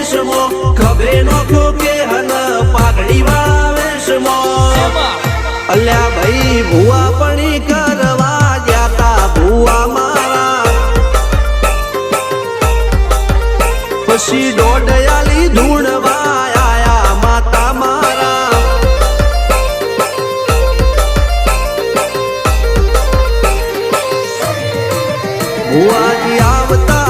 વેશમો ખભે નોખો કે હન પાઘડી વાવેશમો અલ્યા ભાઈ ભુવા પણી કરવા જાતા ભુવા મારા પછી દોડયાલી ધૂણવા આયા માતા મારા ભુવાજી આવતા